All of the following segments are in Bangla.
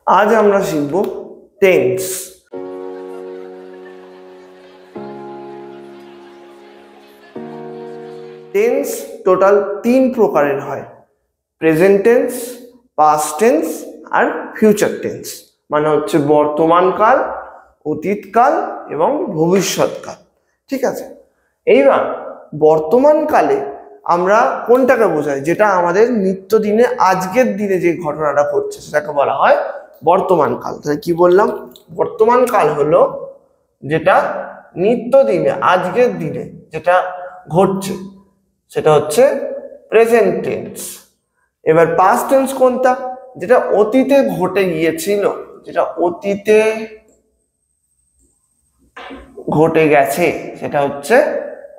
আজ আমরা শিখব টেন্স। টেন্স টোটাল 3 প্রকারের হয়, প্রেজেন্ট টেন্স, পাস্ট টেন্স আর ফিউচার টেন্স। মানে হচ্ছে বর্তমানকাল, অতীতকাল এবং ভবিষ্যৎকাল। ঠিক আছে, এইবার বর্তমানকালে আমরা কোনটাকে বোঝাই? যেটা আমাদের নিত্যদিনে আজকের দিনে যে ঘটনাটা ঘটছে সেটাকে বলা হয় বর্তমানকাল। তাহলে কি বললাম? বর্তমানকাল হলো যেটা নিত্যদিনে আজকের দিনে যেটা ঘটছে সেটা হচ্ছে প্রেজেন্ট টেন্স। এবার পাস্ট টেন্স কোনটা? যেটা অতীতে ঘটে গিয়েছিল, যেটা অতীতে ঘটে গেছে সেটা হচ্ছে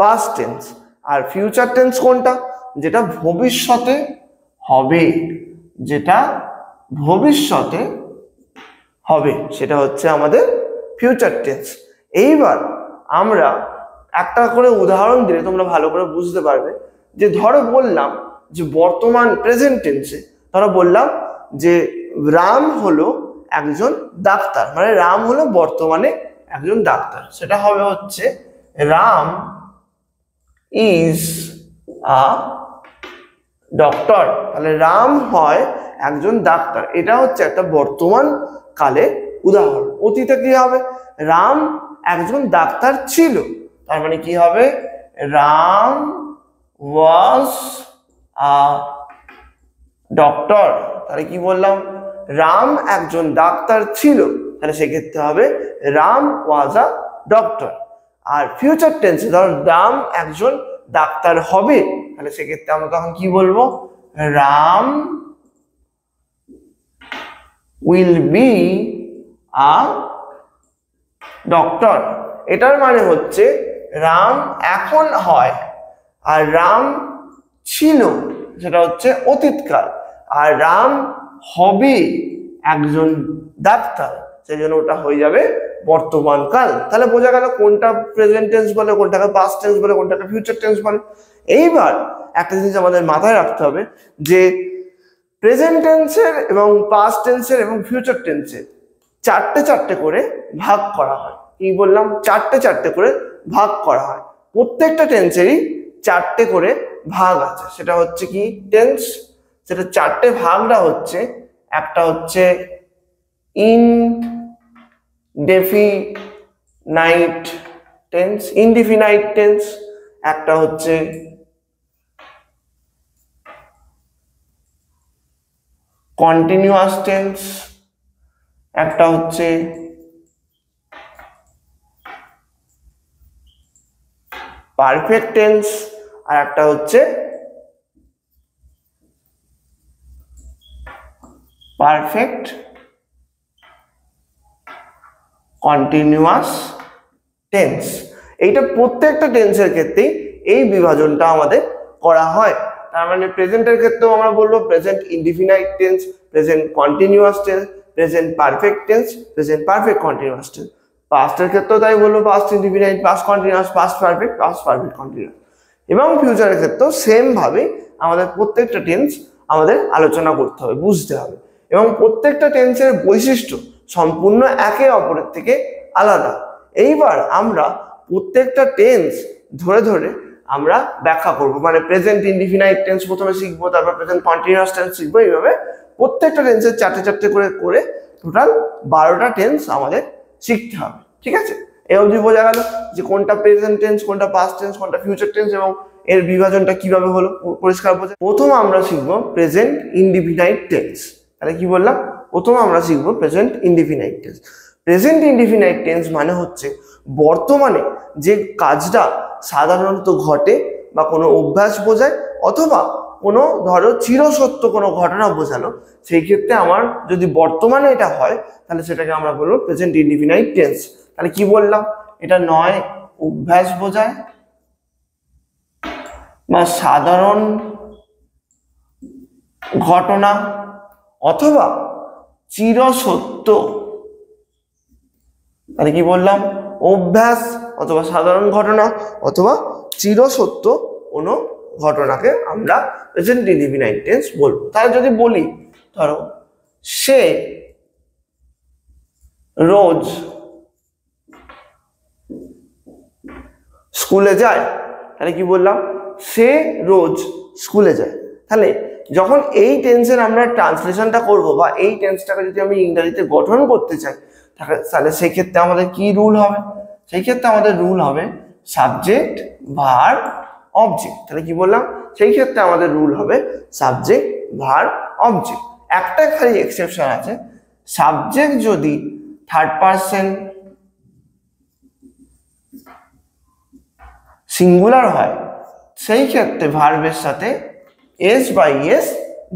পাস্ট টেন্স। আর ফিউচার টেন্স কোনটা? যেটা ভবিষ্যতে হবে, যেটা ভবিষ্যতে হবে সেটা হচ্ছে আমাদের ফিউচার টেন্স। এইবার আমরা একটা করে উদাহরণ দিলে তোমরা ভালো করে বুঝতে পারবে। যে ধরো বললাম যে বর্তমান প্রেজেন্ট টেন্সে ধরো বললাম যে রাম হলো একজন ডাক্তার, মানে রাম হলো বর্তমানে একজন ডাক্তার। সেটা হবে হচ্ছে রাম ইজ আ ডক্টর। তাহলে রাম হয় একজন ডাক্তার, এটা হচ্ছে একটা বর্তমান কালে উদাহরণ। অতীতে কি হবে? রাম একজন ডাক্তার ছিল, তার মানে কি হবে? রাম ওয়াজ আ ডক্টর। তাহলে কি বললাম? রাম একজন ডাক্তার ছিল, তাহলে সেক্ষেত্রে হবে রাম ওয়াজ আ ডক্টর। আর ফিউচার টেন্সে ধর রাম একজন ডাক্তার হবে, তাহলে সেক্ষেত্রে আমরা তখন কি বলবো? Ram will be a doctor. এটার মানে হচ্ছে রাম এখন হয়, আর রাম ছিল সেটা হচ্ছে অতীতকাল, আর রাম হবে একজন ডাক্তার, সেই জন্য ওটা হয়ে যাবে বর্তমান কাল। তাহলে বোঝা গেল কোনটা প্রেজেন্ট টেন্স বলে, কোনটাকে পাস্ট টেন্স বলে, কোনটাকে ফিউচার টেন্স বলে। এইবার একটা জিনিস আমাদের মাথায় রাখতে হবে যে প্রেজেন্ট টেন্সের এবং পাস্ট টেন্সের এবং ফিউচার টেন্সের চারটে চারটে করে ভাগ করা হয়। কি বললাম? চারটে চারটে করে ভাগ করা হয়। প্রত্যেকটা টেন্সেরই চারটে করে ভাগ আছে। সেটা হচ্ছে কি টেন্স? সেটা চারটে ভাগটা হচ্ছে, একটা হচ্ছে ইনডেফিনাইট টেন্স, ইনডিফিনাইট টেন্স। একটা হচ্ছে কন্টিনিউয়াস টেন্স, একটা হচ্ছে পারফেক্ট টেন্স, আর একটা হচ্ছে পারফেক্ট কন্টিনিউয়াস টেন্স। এইটা প্রত্যেকটা টেন্সের ক্ষেত্রেই এই বিভাজনটা আমাদের করা হয়। তার মানে প্রেজেন্টের ক্ষেত্রেও আমরা বলবো present indefinite tense, present continuous tense, present perfect tense, present perfect continuous tense. পাস্টের ক্ষেত্রেও তাই বলবো past indefinite, past continuous, past perfect, past perfect continuous. এবং ফিউচারের ক্ষেত্রেও সেম ভাবে আমাদের প্রত্যেকটা টেন্স আমাদের আলোচনা করতে হবে, বুঝতে হবে। এবং প্রত্যেকটা টেন্সের বৈশিষ্ট্য সম্পূর্ণ একে অপরের থেকে আলাদা। এইবার আমরা প্রত্যেকটা টেন্স ধরে ধরে আমরা ব্যাখ্যা করব। মানে প্রেজেন্ট ইনডিফিনাইট টেন্স প্রথমে শিখবো, তারপর প্রেজেন্ট কন্টিনিউয়াস টেন্স শিখবো। এইভাবে প্রত্যেকটা টেন্সের চারটে চারটে করে টোটাল 12টা টেন্স আমাদের শিখতে হবে। ঠিক আছে, এই অবধি বোঝা গেল যে কোনটা প্রেজেন্ট টেন্স, কোনটা পাস্ট টেন্স, কোনটা ফিউচার টেন্স এবং এর বিভাজনটা কিভাবে হলো পরিষ্কার বোঝা। প্রথম আমরা শিখবো প্রেজেন্ট ইনডিফিনাইট টেন্স। তাহলে কি বললাম? প্রথম আমরা শিখবো present indefinite tense. Present indefinite tense মানে হচ্ছে বর্তমানে যে কাজটা সাধারণত ঘটে বা কোনো অভ্যাস বোঝায়, অথবা কোনো ধরো চিরসত্য কোনো ঘটনা বোঝানো, সেই ক্ষেত্রে আমার যদি বর্তমানে এটা হয় তাহলে সেটাকে আমরা বলবো প্রেজেন্ট ইনডিফিনাইট টেন্স। তাহলে কি বললাম? এটা নয় অভ্যাস বোঝায় বা সাধারণ ঘটনা, অথবা চিরসত্য। তাহলে কি বললাম? অভ্যাস অথবা সাধারণ ঘটনা অথবা চিরসত্য কোনো ঘটনাকে আমরা প্রেজেন্ট ইনডিফিনাইট টেন্স বলবো। তাহলে যদি বলি ধরো সে রোজ স্কুলে যায়, তাহলে কি বললাম, সে রোজ স্কুলে যায়। তাহলে যখন এই টেন্সের আমরা ট্রান্সলেশনটা করব বা এই টেন্সটাকে যদি আমি ইংরেজিতে গঠন করতে চাই, তাহলে সেই ক্ষেত্রে আমাদের কি রুল হবে? সেই ক্ষেত্রে আমাদের রুল হবে সাবজেক্ট ভার্ব অবজেক্ট। তাহলে কি বললাম, সেই ক্ষেত্রে আমাদের রুল হবে সাবজেক্ট ভার্ব অবজেক্ট। একটা খালি এক্সেপশন আছে, সাবজেক্ট যদি থার্ড পারসন সিঙ্গুলার হয় সেই ক্ষেত্রে ভার্বের সাথে এস বাই এস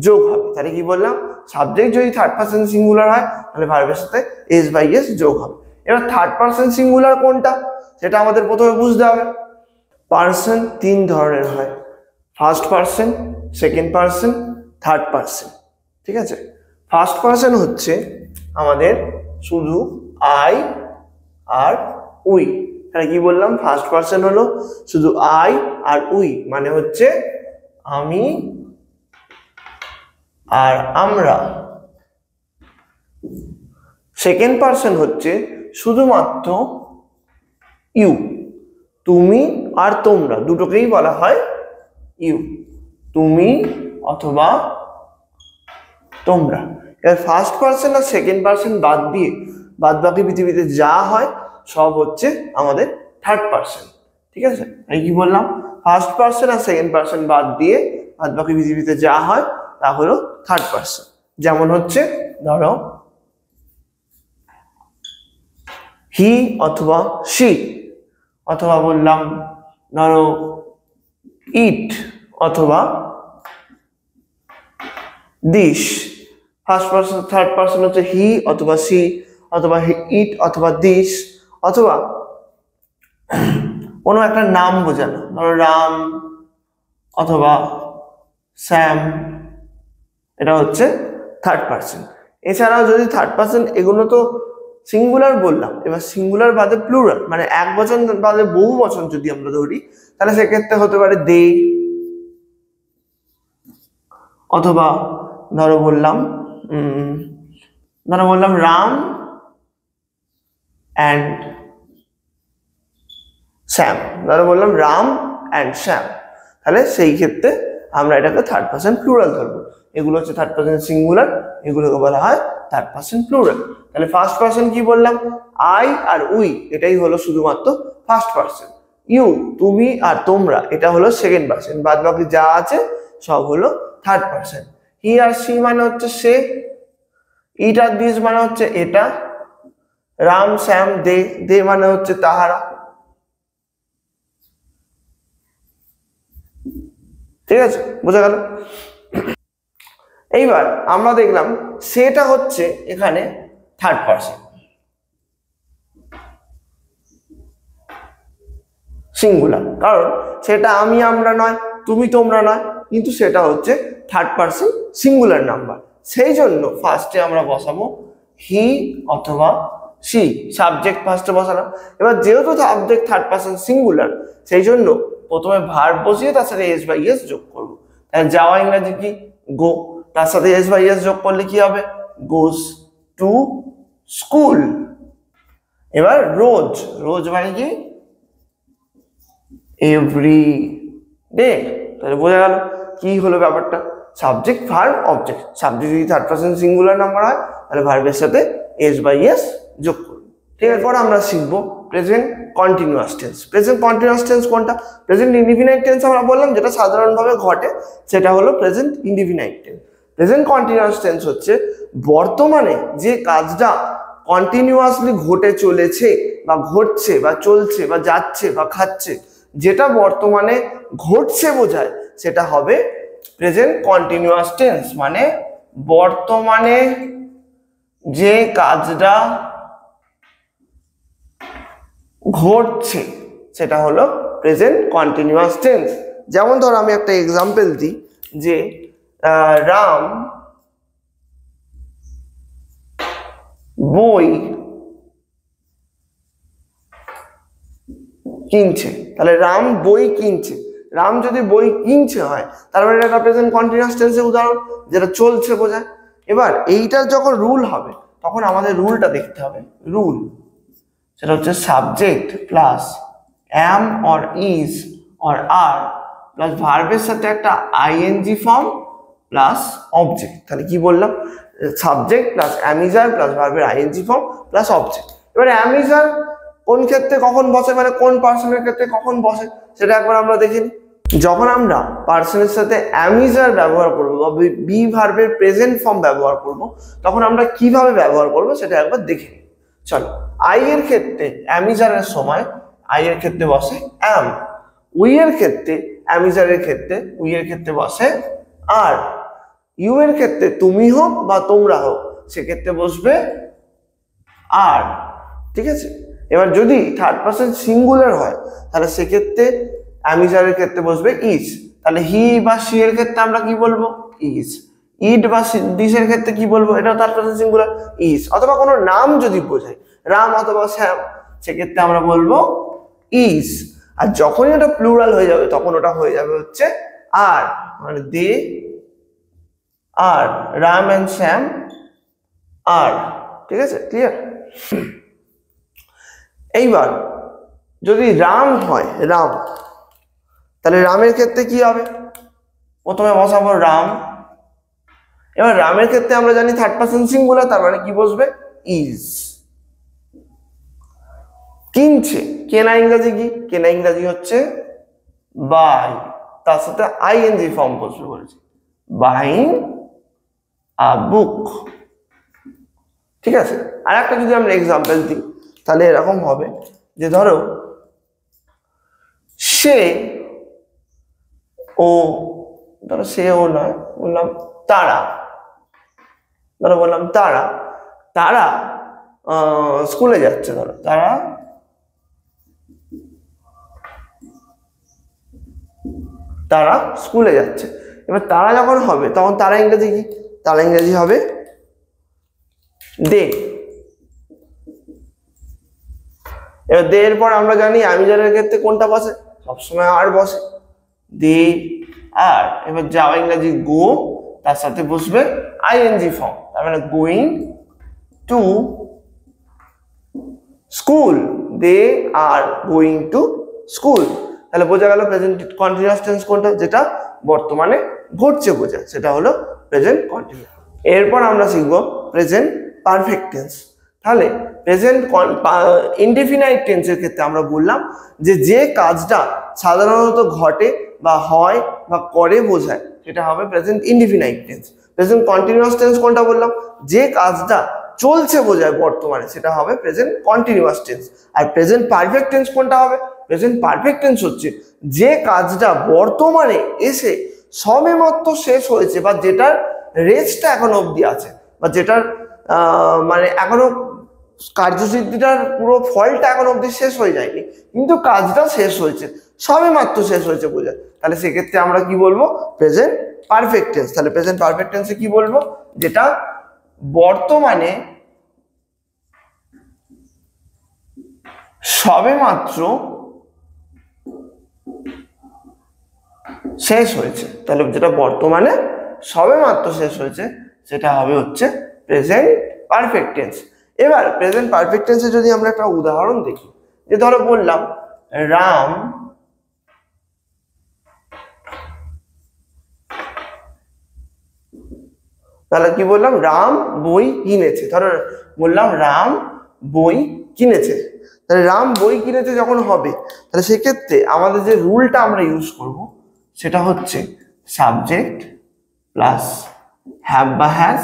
যোগ হবে। তাহলে কি বললাম, সাবজেক্ট যদি থার্ড পারসন সিঙ্গুলার হয় তাহলে ভার্বের সাথে এস বাই এস যোগ হবে। এবার থার্ড পারসন সিঙ্গুলার কোনটা সেটা আমাদের প্রথমে বুঝতে হবে। পারসন তিন ধরনের হয়, first person, second person, third person. ঠিক আছে, ফার্স্ট পারসন হচ্ছে আমাদের শুধু আই আর উই। তাহলে কি বললাম, ফার্স্ট পারসন হলো শুধু আই আর উই, মানে হচ্ছে আমি আর আমরা। সেকেন্ড পারসন হচ্ছে শুধুমাত্র ইউ, তুমি আর তোমরা, দুটোকেই বলা হয় ইউ, তুমি অথবা তোমরা। এবার ফার্স্ট পারসন আর সেকেন্ড পারসন বাদ দিয়ে বাদ বাকি পৃথিবীতে যা হয় সব হচ্ছে আমাদের থার্ড পারসন। ঠিক আছে, আমি কি বললাম, ফার্স্ট পারসন আর সেকেন্ড পারসন বাদ দিয়ে বাদ বাকি পৃথিবীতে যা হয় তা হলো থার্ড পারসন। যেমন হচ্ছে ধরো হি অথবা শি, অথবা বললাম ধরো ইট অথবা this. First person third person হচ্ছে হি অথবা সি অথবা ইট অথবা দিস, অথবা কোনো একটা নাম বোঝানো, ধরো রাম অথবা শ্যাম, এটা হচ্ছে থার্ড পারসন। এছাড়াও যদি থার্ড পারসন, এগুলো তো সিঙ্গুলার বললাম, এবার সিঙ্গুলার বাদে প্লুরাল মানে এক বচন বাদে বহু বচন যদি আমরা ধরি তাহলে সেক্ষেত্রে হতে পারে দে, অথবা ধরো বললাম রাম অ্যান্ড শ্যাম, ধরো বললাম রাম অ্যান্ড শ্যাম, তাহলে সেই ক্ষেত্রে আমরা এটাকে থার্ড পারসন প্লুরাল ধরবো। এগুলো হচ্ছে থার্ড পারসন সিঙ্গুলার, এগুলোকে বলা হয় থার্ড পারসন প্লুরাল। তাহলে ফার্স্ট পারসন কি বললাম, আই আর উই, এটাই হলো শুধুমাত্র ফার্স্ট পারসন। ইউ তুমি আর তোমরা, এটা হলো সেকেন্ড পারসন। বাদ বাকি যা আছে সব হলো থার্ড পারসন। হি আর সি মানে হচ্ছে সে, ইট আর দিস মানে হচ্ছে এটা, রাম শ্যাম দে, দে মানে হচ্ছে তাহারা। ঠিক আছে, বোঝা গেল? এইবার আমরা দেখলাম সেটা হচ্ছে এখানে থার্ড পারসন সিঙ্গুলার, কারণ সেটা আমি আমরা নয়, তুমি তোমরা নয়, কিন্তু সেটা হচ্ছে থার্ড পারসন সিঙ্গুলার নাম্বার। সেই জন্য ফার্স্টে আমরা বসাবো হি অথবা সি, সাবজেক্ট ফার্স্টে বসালাম। এবার যেহেতু সাবজেক্ট থার্ড পারসন সিঙ্গুলার, সেই জন্য প্রথমে ভার্ব বসিয়ে তার সাথে এস বাই এস যোগ করবো। তাহলে যাওয়া ইংরেজি কি গো, তার সাথে এস বাই এস যোগ করলে কি হবে, গোস টু স্কুল। এবার রোজ, রোজ মানে কি এভরি ডে। তাহলে বোঝা গেল কি হলো ব্যাপারটা, সাবজেক্ট ভার্ব অবজেক্ট। সাবজেক্ট যদি থার্ড পারসন সিঙ্গুলার নাম্বার হয় তাহলে ভার্বের সাথে এস বাই এস যোগ করবো। ঠিক আছে, এরপর আমরা শিখবো present continuous tense. Present continuous tense কোনটা? প্রেজেন্ট ইনডিফিনাইট টেন্স আমরা বললাম যেটা সাধারণভাবে ঘটে, সেটা হলো present indefinite tense. Present continuous tense হচ্ছে বর্তমানে যে কাজটা কন্টিনিউয়াসলি ঘটে চলেছে বা ঘটছে বা চলছে বা যাচ্ছে বা খাচ্ছে, যেটা বর্তমানে ঘটছে বোঝায়, সেটা হবে প্রেজেন্ট কন্টিনিউয়াস টেন্স। মানে বর্তমানে যে কাজটা ঘটছে সেটা হলো প্রেজেন্ট কন্টিনিউয়াস টেন্স। যেমন ধর আমি একটা এক্সাম্পল দিই যে রাম বই কিনছে, তাহলে রাম বই কিনছে। রাম যদি বই কিনছে হয় তার মানে এটা প্রেজেন্ট কন্টিনিউয়াস টেন্সের উদাহরণ, যেটা চলছে বোঝায়। এবার এইটার যখন রুল হবে তখন আমাদের রুলটা দেখতে হবে। রুল সেটা হচ্ছে subject plus am or is or are plus ভার্বের সাথে একটা আইএনজি ফর্ম প্লাস অবজেক্ট। তাহলে কি বললাম, subject plus am is are plus ভার্বের আইএনজি ফর্ম প্লাস অবজেক্ট। এবারে am is are কোন ক্ষেত্রে কখন বসে, মানে কোন পার্সনের ক্ষেত্রে কখন বসে সেটা একবার আমরা দেখে নিই। যখন আমরা পার্সনের সাথে am is are ব্যবহার করবো বা বি ভার্বের প্রেজেন্ট ফর্ম ব্যবহার করব, তখন আমরা কিভাবে ব্যবহার করব সেটা একবার দেখে নিই। চলো, আই এর ক্ষেত্রে am is are এর সময় আই এর ক্ষেত্রে বসে am, উই এর ক্ষেত্রে am is are এর ক্ষেত্রে উই এর ক্ষেত্রে বসে আর, ইউ এর ক্ষেত্রে তুমি হোক বা তোমরা হোক সেক্ষেত্রে বসবে আর। ঠিক আছে, এবার যদি থার্ড পারসন সিঙ্গুলার হয় তাহলে সেক্ষেত্রে am is are এর ক্ষেত্রে বসবে is। তাহলে হি বা সি এর ক্ষেত্রে আমরা কি বলবো, is। ইট বা দিস এর ক্ষেত্রে কি বলবো, এটা থার্ড পারসন সিঙ্গুলার, is। অথবা কোনো নাম যদি বোঝাই, রাম অথবা শ্যাম, সেক্ষেত্রে আমরা বলবো is। আর যখনই ওটা প্লুরাল হয়ে যাবে তখন ওটা হয়ে যাবে হচ্ছে আর, মানে দে আর, রাম এন্ড শ্যাম আর। ঠিক আছে, ক্লিয়ার? এইবার যদি রাম হয়, রাম, তাহলে রামের ক্ষেত্রে কি হবে, প্রথমে বসাবো রাম। এবার রামের ক্ষেত্রে আমরা জানি থার্ড পারসন সিঙ্গুলার, তার মানে কি বসবে, ইজ। কিনছে, কেনা ইংরাজি কি, কেনা ইংরাজি হচ্ছে বাই, তার সাথে আইএনজি ফর্ম বসবে বলেছি, বাইং আ বুক। ঠিক আছে, আর একটা যদি আমরা এক্সাম্পল দিই তাহলে এরকম হবে যে ধরো সে ও, ধরো সে ও নয়, বললাম তারা, ধরো বললাম তারা, তারা স্কুলে যাচ্ছে, ধরো তারা স্কুলে যাচ্ছে। এবার তারা যখন হবে তখন তারা ইংরেজি কি, তারা ইংরেজি হবে দে। এবার দে এর পর আমরা জানি আমি যার ক্ষেত্রে কোনটা বসে, সবসময় আর বসে, দে আর। এবার যাওয়া ইংরেজি গো, তার সাথে বসবে আইএনজি ফর্ম, তার মানে going to school, they are going to school. তাহলে বোঝা গেল প্রেজেন্ট কন্টিনিউয়াস টেন্স কোনটা, যেটা বর্তমানে ঘটছে বোঝায়, সেটা হলো প্রেজেন্ট কন্টিনিউয়াস। এরপর আমরা শিখবো প্রেজেন্ট পারফেক্ট টেন্স। তাহলে প্রেজেন্ট ইনডিফিনাইট টেন্সের ক্ষেত্রে আমরা বললাম যে কাজটা সাধারণত ঘটে বা হয় বা করে বোঝায় সেটা হবে present indefinite tense. Present continuous tense কোনটা বললাম, যে কাজটা চলছে বোঝায় বর্তমানে, সেটা হবে প্রেজেন্ট কন্টিনিউয়াস টেন্স। আর প্রেজেন্ট পারফেক্ট টেন্স কোনটা হবে, প্রেজেন্ট পারফেক্ট টেন্স হচ্ছে যে কাজটা বর্তমানে এসে সবেমাত্র শেষ হয়েছে বা যেটার রেস্টটা এখনো অবধি আছে বা যেটার মানে এখনো কার্যসিদ্ধিটার পুরো ফলটা এখনো অবধি শেষ হয়ে যায়নি, কিন্তু কাজটা শেষ হয়েছে, সবেমাত্র শেষ হয়েছে বোঝায়, তাহলে সেক্ষেত্রে আমরা কি বলবো, প্রেজেন্ট পারফেক্ট টেন্স। তাহলে প্রেজেন্ট পারফেক্ট টেন্সে কি বলবো, যেটা বর্তমানে সবেমাত্র শেষ হয়েছে, তাহলে যেটা বর্তমানে সবেমাত্র শেষ হয়েছে সেটা হবে হচ্ছে প্রেজেন্ট পারফেক্ট টেন্স। এবার প্রেজেন্ট পারফেক্ট টেন্সে যদি আমরা একটা উদাহরণ দেখি, যে ধরো বললাম রাম তাহলে কি বললাম, রাম বই কিনেছে। ধরো বললাম রাম বই কিনেছে, তাহলে রাম বই কিনেছে যখন হবে তাহলে সেক্ষেত্রে আমাদের যে রুলটা আমরা ইউজ করব সেটা হচ্ছে সাবজেক্ট প্লাস হ্যাভ বা হ্যাজ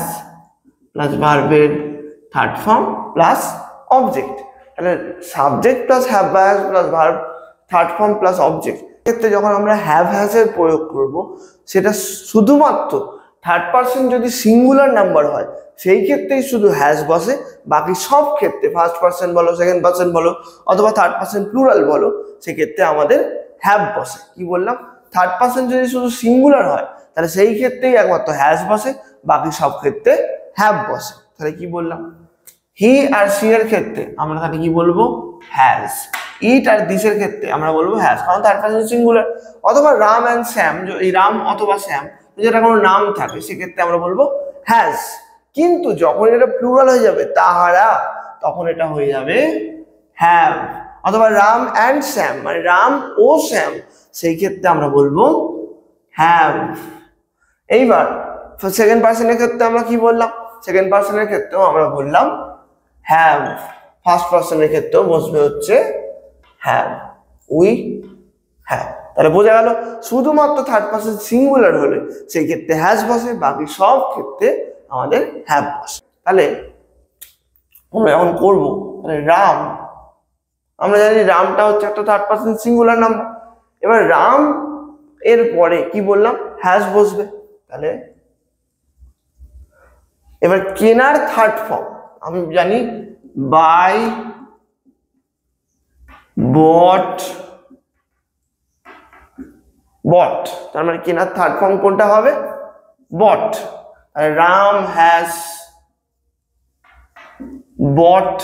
প্লাস ভার্বের থার্ড ফর্ম প্লাস অবজেক্ট। তাহলে সাবজেক্ট প্লাস হ্যাভ বা has plus verb third form plus object ক্ষেত্রে যখন আমরা হ্যাভ হ্যাজ এর প্রয়োগ করব, সেটা শুধুমাত্র থার্ড পারসন যদি সিঙ্গুলার নাম্বার হয় সেই ক্ষেত্রেই শুধু হ্যাজ বসে, বাকি সব ক্ষেত্রে ফার্স্ট পারসন বলো, সেকেন্ড পারসন বলো অথবা থার্ড পারসন প্লুরাল বলো, সেক্ষেত্রে আমাদের হ্যাভ বসে। কি বললাম, থার্ড পারসন যদি শুধু সিঙ্গুলার হয় তাহলে সেই ক্ষেত্রেই একমাত্র হ্যাজ বসে, বাকি সব ক্ষেত্রে হ্যাভ বসে। তাহলে কি বললাম, হি আর সি এর ক্ষেত্রে আমরা তাহলে কি বলবো, হ্যাজ। ইট আর দিসের ক্ষেত্রে আমরা বলবো হ্যাজ, কারণ থার্ড পারসন সিঙ্গুলার। অথবা রাম অ্যান্ড শ্যাম, এই রাম অথবা শ্যাম যেটা কোনো নাম থাকে সেক্ষেত্রে আমরা বলবো হ্যাজ। কিন্তু যখন এটা প্লুরাল হয়ে যাবে তাহারা, তখন এটা হয়ে যাবে হ্যাভ। অথবা রাম অ্যান্ড শ্যাম, মানে রাম ও শ্যাম, সেই ক্ষেত্রে আমরা বলবো হ্যাভ। এইবার সেকেন্ড পার্সনের ক্ষেত্রে আমরা কি বললাম? সেকেন্ড পার্সনের ক্ষেত্রেও আমরা বললাম হ্যাভ। ফার্স্ট পার্সনের ক্ষেত্রেও বসবে হচ্ছে হ্যাভ, উই হ্যাভ। তাহলে বোঝা গেল শুধুমাত্র থার্ড পার্সন সিঙ্গুলার হলে সেই ক্ষেত্রে হ্যাজ বসে, বাকি সব ক্ষেত্রে আমাদের হ্যাভ বসে। তাহলে আমরা এখন করবো তাহলে রাম, আমরা জানি রামটা হচ্ছে একটা থার্ড পার্সন সিঙ্গুলার নাম্বার। এবার রাম এর পরে কি বললাম? হ্যাজ বসবে। তাহলে এবার কেনার থার্ড ফর্ম আমি জানি বাই, বট, বট। তার মানে কেনার থার্ড ফর্ম কোনটা হবে? বট। রাম হ্যাজ বট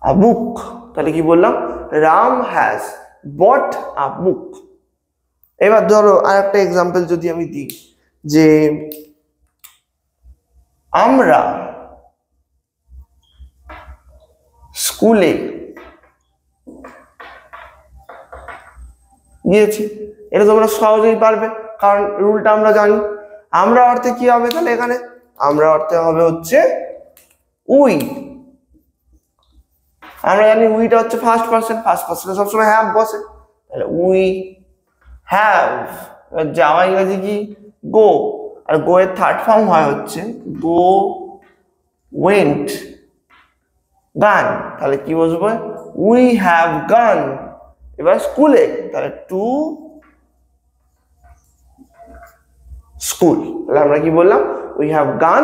আ বুক। তাহলে কি বললাম? রাম হ্যাজ বট আ বুক। এবার ধরো আর একটা এক্সাম্পল যদি আমি দিই, যে আমরা স্কুলে গিয়েছি, এটা তোমরা সহজেই পারবে কারণ রুলটা আমরা জানি। আমরা অর্থে কি হবে? তাহলে এখানে আমরা অর্থে হবে হচ্ছে উই। আমরা জানি উইটা হচ্ছে ফার্স্ট পার্সন, ফার্স্ট পার্সনে সবসময় হ্যাভ বসে। তাহলে উই হ্যাভ। এবার যাওয়া ইংরেজি কি? গো। আর গো এর থার্ড ফর্ম হয় হচ্ছে গো, ওয়েন্ট, গান। তাহলে কি বসবে? উই হ্যাভ গান। এবার স্কুলে, তাহলে টু স্কুল। তাহলে আমরা কি বললাম? উই হ্যাভ গান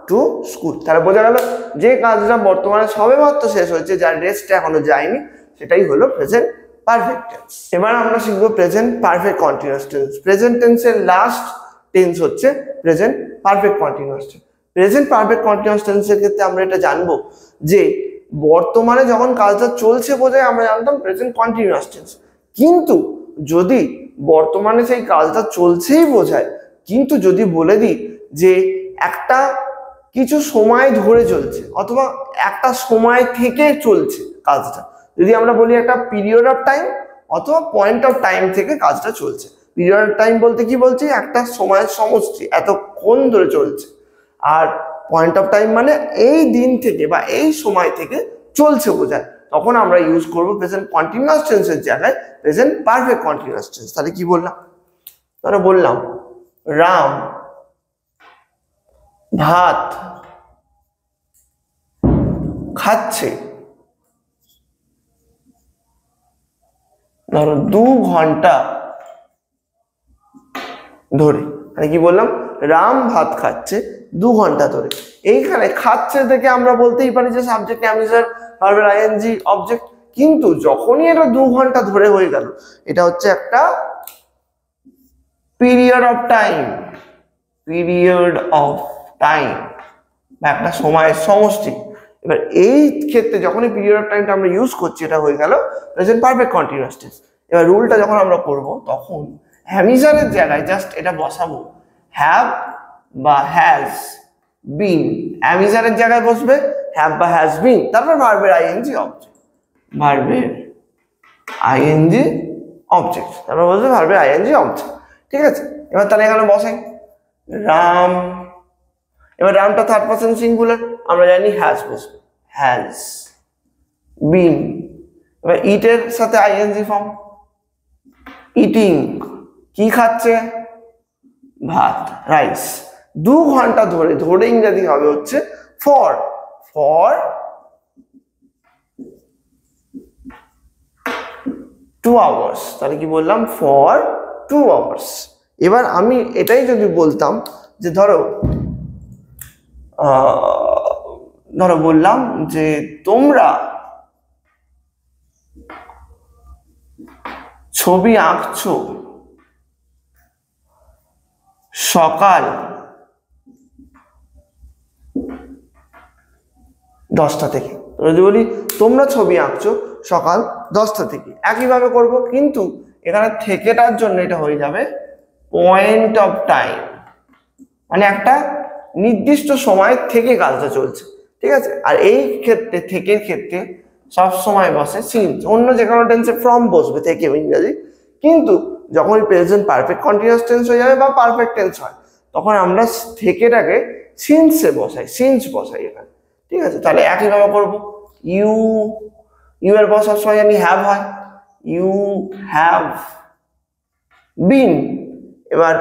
টু স্কুল। তাহলে বোঝা গেল যে কাজটা বর্তমানে সবে মাত্র শেষ হয়েছে, যার রেস্টটা এখনো যায়নি, সেটাই হলো প্রেজেন্ট পারফেক্ট টেন্স। এবার আমরা শিখবো present perfect continuous tense. Present টেন্সের লাস্ট টেন্স হচ্ছে present perfect continuous tense. Present perfect continuous টেন্সের ক্ষেত্রে আমরা এটা জানবো যে বর্তমানে যখন কাজটা চলছে বোঝায় আমরা জানতাম প্রেজেন্ট কন্টিনিউয়াস টেন্স, কিন্তু যদি বর্তমানে সেই কাজটা চলছেই বোঝায়, কিন্তু যদি বলে দিই যে একটা কিছু সময় ধরে চলছে অথবা একটা সময় থেকে চলছে কাজটা, যদি আমরা বলি একটা পিরিয়ড অফ টাইম অথবা পয়েন্ট অফ টাইম থেকে কাজটা চলছে। পিরিয়ড অফ টাইম বলতে কি বলছি? একটা সময়ের সমষ্টি, এতক্ষণ ধরে চলছে। আর পয়েন্ট অফ টাইম মানে এই দিন থেকে বা এই সময় থেকে চলছে বোঝায়, তখন আমরা ইউজ করব প্রেজেন্ট কন্টিনিউয়াস টেন্সের জায়গায় প্রেজেন্ট পারফেক্ট কন্টিনিউয়াস টেন্স। তাহলে কি বললাম? তাহলে বললাম রাম ভাত খাচ্ছে ধরো 2 ঘন্টা ধরে। মানে কি বললাম? রাম ভাত খাচ্ছে 2 ঘন্টা ধরে। এইখানে খাচ্ছে থেকে আমরা বলতেই পারি যে সাবজেক্ট অ্যামিজার ভার্বের আইএনজি অবজেক্ট, কিন্তু যখনই এটা 2 ঘন্টা ধরে হয়ে গেল, এটা হচ্ছে একটা period of time, period of time বা একটা সময়ের সমষ্টি। এবার এই ক্ষেত্রে যখনই পিরিয়ড অফ টাইমটা আমরা ইউজ করছি, এটা হয়ে গেল প্রেজেন্ট পারফেক্ট কন্টিনিউয়াস টেন্স। এবার রুলটা যখন আমরা করব তখন হ্যামিজারের জায়গায় জাস্ট এটা বসাবো হ্যাভ বা হ্যাজ বিন। হ্যামিজারের জায়গায় বসবে হ্যাভ বা হ্যাজ বিন, তারপর ভার্বের আইএনজি অবজেক্ট, ভার্বের আইএনজি অবজেক্ট, তারপর বসবে ভার্বের আইএনজি অবজেক্ট। ঠিক আছে? এবার তাহলে এখানে বসাই রাম। এবার রামটা থার্ড পারসন সিঙ্গুলার, আমরা জানি হ্যাজ বসবে, হ্যাজ বিন। এবার ইটের সাথে আইএনজি ফর্ম, ইটিং। কি খাচ্ছে? ভাত, রাইস। 2 ঘন্টা ধরে, ধরে ইংরেজি হবে হচ্ছে ফর, ফর 2 আওয়ার্স। তাহলে কি বললাম? For 2 hours. এবার আমি এটাই যদি বলতাম যে ধরো বললাম যে তোমরা ছবি আঁকছো সকাল 10টা থেকে। যদি বলি তোমরা ছবি আঁকছো সকাল 10টা থেকে, একইভাবে করব, কিন্তু এখানে থেকেটার জন্য এটা হয়ে যাবে পয়েন্ট অফ টাইম, মানে একটা নির্দিষ্ট সময় থেকে কাজটা চলছে, ঠিক আছে। আর এই ক্ষেত্রে থেকের ক্ষেত্রে সব সময় বসে সিন্স, অন্য যে কোনো টেন্সে ফ্রম বসবে থেকে ইংরেজি, কিন্তু যখন প্রেজেন্ট পারফেক্ট কন্টিনিউয়াস টেন্স হয়ে যাবে বা পারফেক্ট টেন্স হয় তখন আমরা থেকেটাকে সিন্সে বসাই, সিন্স বসাই এখানে, ঠিক আছে। তাহলে একইভাবে করবো, ইউ এর পর সবসময় জানি হ্যাভ হয়, ইউ হ্যাভ বিন। এবার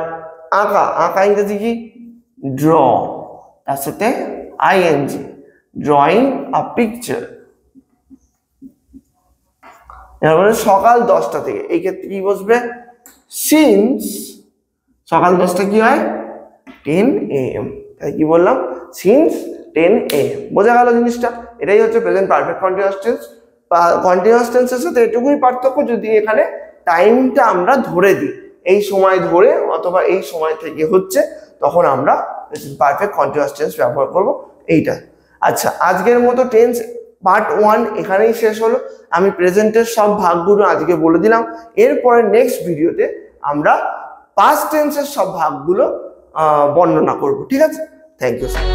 আঁকা ইংরেজি কি ড্র, তার সাথে আইএনজি, ড্রয়িং আ পিকচার। এরপরে সকাল 10টা থেকে, এই ক্ষেত্রে কি বসবে সিন্স সকাল 10টা কি হয় 10 AM, তাই কি বললাম সিন্স 10 AM। বোঝা গেল জিনিসটা? এটাই হচ্ছে present perfect continuous tense. Continuous টেন্সের সাথে এটুকুই পার্থক্য, যদি এখানে টাইমটা আমরা ধরে দিই, এই সময় ধরে অথবা এই সময় থেকে হচ্ছে, তখন আমরা প্রেজেন্ট পারফেক্ট কন্টিনিউয়াস টেন্স ব্যবহার করব এইটা। আচ্ছা, আজকের মতো টেন্স পার্ট 1 এখানেই শেষ হলো। আমি প্রেজেন্টের সব ভাগগুলো আজকে বলে দিলাম। এরপরে নেক্সট ভিডিওতে আমরা পাস্ট টেন্সের সব ভাগগুলো বর্ণনা করব, ঠিক আছে। Thank you sir.